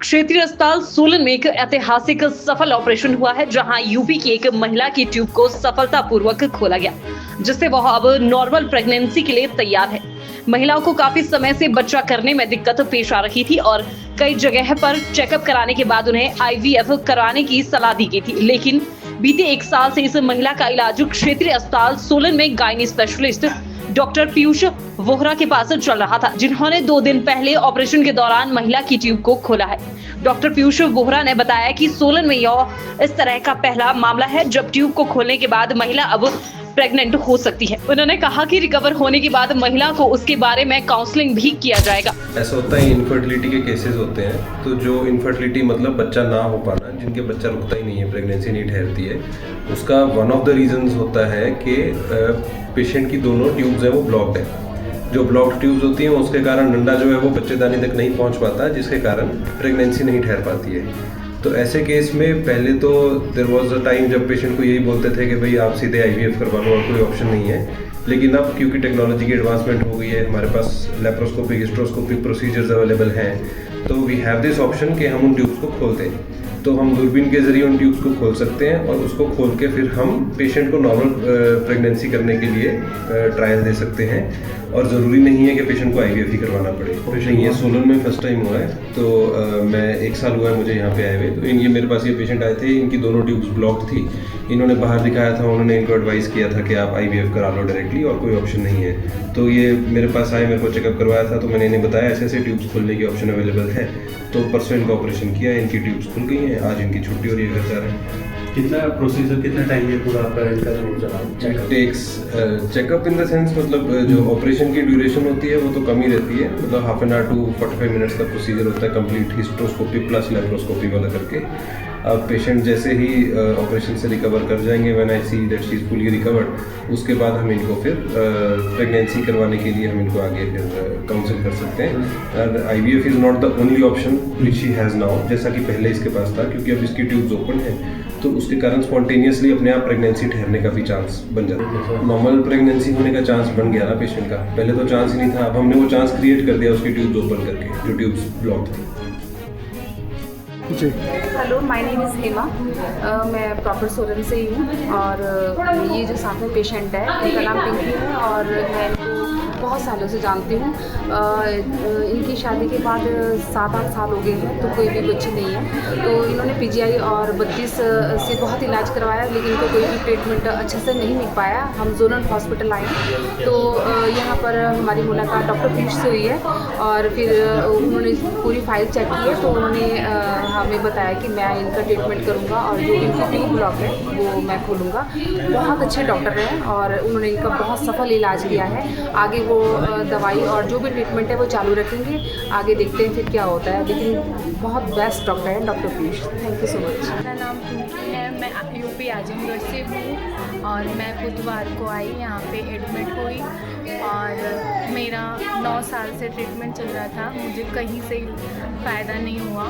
क्षेत्रीय अस्पताल सोलन में एक ऐतिहासिक सफल ऑपरेशन हुआ है, जहां यूपी की एक महिला की ट्यूब को सफलतापूर्वक खोला गया, जिससे वह अब नॉर्मल प्रेगनेंसी के लिए तैयार है। महिलाओं को काफी समय से बच्चा करने में दिक्कत पेश आ रही थी और कई जगह पर चेकअप कराने के बाद उन्हें आईवीएफ कराने की सलाह दी गई थी, लेकिन बीते 1 साल से इस महिला का इलाज क्षेत्रीय अस्पताल सोलन में gynae specialist doctor Piyush Vohra के पास चल रहा था, जिन्होंने 2 दिन पहले ऑपरेशन के दौरान महिला की ट्यूब को खोला है। डॉक्टर पीयूष वोहरा ने बताया कि सोलन में यह इस तरह का पहला मामला है जब ट्यूब को खोलने के बाद महिला अब प्रेग्नेंट हो सकती है। उन्होंने कहा कि रिकवर होने के बाद महिला को उसके बारे में काउंसलिंग भी किया जाएगा। ऐसा होता है, इनफर्टिलिटी के केसेस होते हैं, तो जो इनफर्टिलिटी मतलब बच्चा ना हो पाना, जिनके बच्चा रुकता ही नहीं है, प्रेगनेंसी नहीं ठहरती है, उसका वन ऑफ द रीजंस होता है कि पेशेंट की दोनों ट्यूब्स हैं वो ब्लॉक्ड है। जो ब्लॉक्ड ट्यूब्स होती हैं उसके कारण अंडा जो है वो बच्चेदानी तक नहीं पहुंच पाता, जिसके कारण प्रेगनेंसी नहीं ठहर पाती है। तो ऐसे केस में पहले तो देयर वाज अ टाइम जब पेशेंट को यही बोलते थे कि भाई आप सीधे आईवीएफ करवा लो और कोई ऑप्शन नहीं है। लेकिन अब क्योंकि टेक्नोलॉजी की एडवांसमेंट हो गई है, हमारे पास लेप्रोस्कोपिक हिस्ट्रोस्कोपिक प्रोसीजर्स अवेलेबल हैं, तो वी हैव दिस ऑप्शन कि हम उन ट्यूब्स को खोलते हैं। तो हम दूरबीन के जरिए उन ट्यूब्स को खोल सकते हैं और उसको खोल के फिर हम पेशेंट को नॉर्मल प्रेगनेंसी करने के लिए ट्रायल दे सकते हैं, और ज़रूरी नहीं है कि पेशेंट को आईवीएफ ही करवाना पड़े। नहीं, ये सोलन में फर्स्ट टाइम हुआ है, तो मैं 1 साल हुआ है मुझे यहाँ पे आए हुए। तो ये मेरे पास ये पेशेंट आए थे, इनकी दोनों ट्यूब्स ब्लॉक्ड थी। इन्होंने बाहर दिखाया था, उन्होंने इनको एडवाइस किया था कि आप आईवीएफ करा लो डायरेक्टली और कोई ऑप्शन नहीं है। तो ये मेरे पास आए, मेरे को चेकअप करवाया था, तो मैंने इन्हें बताया ऐसे ऐसे ट्यूब्स खोलने की ऑप्शन अवेलेबल है। तो परसों इनका ऑपरेशन किया, इनकी ट्यूब्स खुल गई हैं, आज इनकी छुट्टी हो रही है, घर जा रहे हैं। कितना प्रोसीजर, कितना टाइम ये पूरा आपका इनका चेकअप टेक्स चेकअप इन द सेंस, मतलब जो ऑपरेशन की ड्यूरेशन होती है वो तो कम ही रहती है, मतलब half an hour to 45 minutes का प्रोसीजर होता है, कंप्लीट हिस्ट्रोस्कोपी प्लस लेप्रोस्कोपी वाला करके। अब पेशेंट जैसे ही ऑपरेशन से रिकवर कर जाएंगे, when I see that she is fully recovered, उसके बाद हम इनको फिर प्रेगनेंसी करवाने के लिए हम इनको आगे फिर काउंसिल कर सकते हैं। IVF is not the only option which she has now, जैसा कि पहले इसके पास था, क्योंकि अब इसकी ट्यूब्स ओपन है, तो उसके कारण स्पॉन्टेनियसली अपने आप प्रेगनेंसी ठहरने का भी चांस बन जाता है। नॉर्मल प्रेगनेंसी होने का चांस बन गया ना पेशेंट का, पहले तो चांस ही नहीं था, अब हमने वो चांस क्रिएट कर दिया उसकी ट्यूब्स ओपन करके, जो ट्यूब्स ब्लॉक थी। जी, hello, my name is Hema. मैं प्रॉपर सोलन से ही हूँ, और ये जो साथ में पेशेंट है उनका नाम पिंकी है, और मैं इनको बहुत सालों से जानती हूँ। इनकी शादी के बाद 7-8 साल हो गए हैं, तो कोई भी बच्ची नहीं है। तो इन्होंने पीजीआई और 32 से बहुत इलाज करवाया, लेकिन इनको कोई भी ट्रीटमेंट अच्छे से नहीं मिल पाया। हम जोनल हॉस्पिटल आए, तो यहाँ पर हमारी मुलाकात डॉक्टर पीयूष से हुई है, और फिर उन्होंने पूरी फाइल चेक की है, तो उन्होंने हमें बताया कि मैं इनका ट्रीटमेंट करूँगा, और जो इनकी ट्यूब ब्लॉक है वो मैं खोलूँगा। बहुत अच्छे डॉक्टर हैं, और उन्होंने इनका बहुत सफल इलाज किया है। आगे वो दवाई और जो भी ट्रीटमेंट है वो चालू रखेंगे, आगे देखते हैं फिर क्या होता है, लेकिन बहुत बेस्ट डॉक्टर है doctor Piyush. Thank you so much. मेरा नाम पिंकी है, मैं यूपी आजमगढ़ से हूँ, और मैं बुधवार को आई, यहाँ पे एडमिट हुई, और मेरा 9 साल से ट्रीटमेंट चल रहा था। मुझे कहीं से फ़ायदा नहीं हुआ।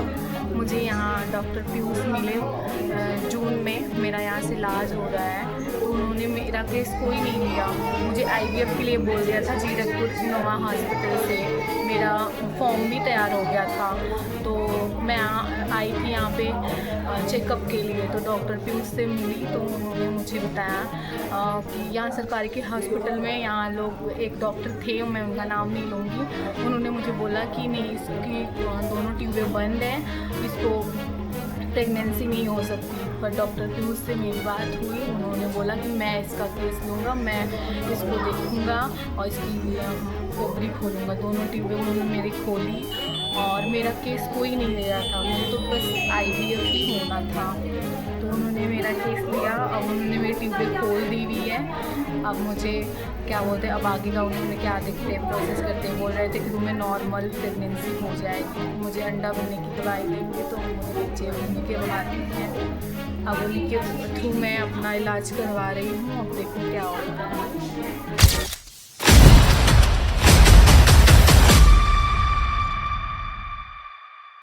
मुझे यहाँ डॉक्टर पीयूष मिले जून में, मेरा यहाँ से इलाज हो रहा है। उन्होंने मेरा केस कोई नहीं लिया, मुझे आईवीएफ के लिए बोल दिया था जीरकपुर नोवा हॉस्पिटल से। मेरा फॉर्म भी तैयार हो गया था, तो मैं आई थी यहाँ पे चेकअप के लिए। तो डॉक्टर पीयूष से मिली, तो उन्होंने मुझे बताया कि यहाँ सरकारी के हॉस्पिटल में यहाँ लोग, एक डॉक्टर थे, मैं उनका नाम नहीं लूँगी, उन्होंने मुझे बोला कि नहीं, इसकी दोनों ट्यूबें बंद हैं, इसको प्रेगनेंसी नहीं हो सकती। पर डॉक्टर पीयूष से मेरी बात हुई, उन्होंने बोला कि मैं इसका केस लूँगा, मैं इसको देखूँगा और इसकी ओवरी खोलूँगा। दोनों ट्यूबें उन्होंने मेरी खोली, और मेरा केस कोई नहीं ले रहा था, मुझे तो बस आईवीएफ ही होना था। तो उन्होंने मेरा केस लिया, अब उन्होंने मेरी ट्यूबें खोल दी हुई है। अब मुझे क्या बोलते हैं, अब आगे का उन्होंने क्या देखते हैं, प्रोसेस करते हैं। बोल रहे थे कि तुम्हें नॉर्मल प्रेगनेंसी हो जाएगी, मुझे अंडा बनने की दवाई देंगे, तो मुझे बच्चे उन्हीं के बनाते हैं। अब उन्हीं के थ्रू मैं अपना इलाज करवा रही हूँ, अब देखो क्या होता है।